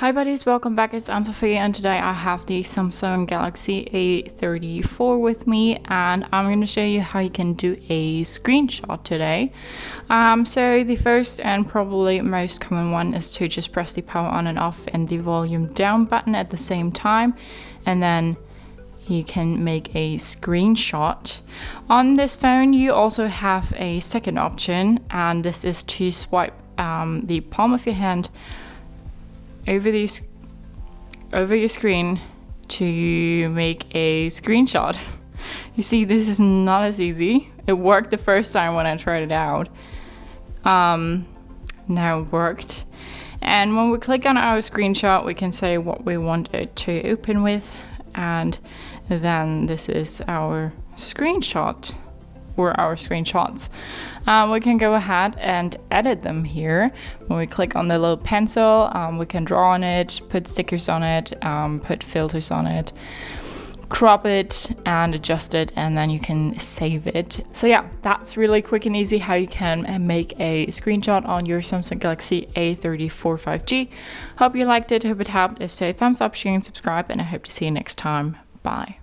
Hi buddies, welcome back. It's Anne-Sophie and today I have the Samsung Galaxy A34 with me and I'm going to show you how you can do a screenshot today. So the first and probably most common one is to just press the power on and off and the volume down button at the same time, and then you can make a screenshot. On this phone you also have a second option, and this is to swipe the palm of your hand over your screen to make a screenshot. You see, this is not as easy. It worked the first time when I tried it out. Now it worked. And when we click on our screenshot, we can say what we want it to open with, and then this is our screenshot or our screenshots. We can go ahead and edit them here. When we click on the little pencil, we can draw on it, put stickers on it, put filters on it, crop it and adjust it, and then you can save it. So yeah, that's really quick and easy how you can make a screenshot on your Samsung Galaxy A34 5G. Hope you liked it, hope it helped. If so, thumbs up, share and subscribe, and I hope to see you next time. Bye.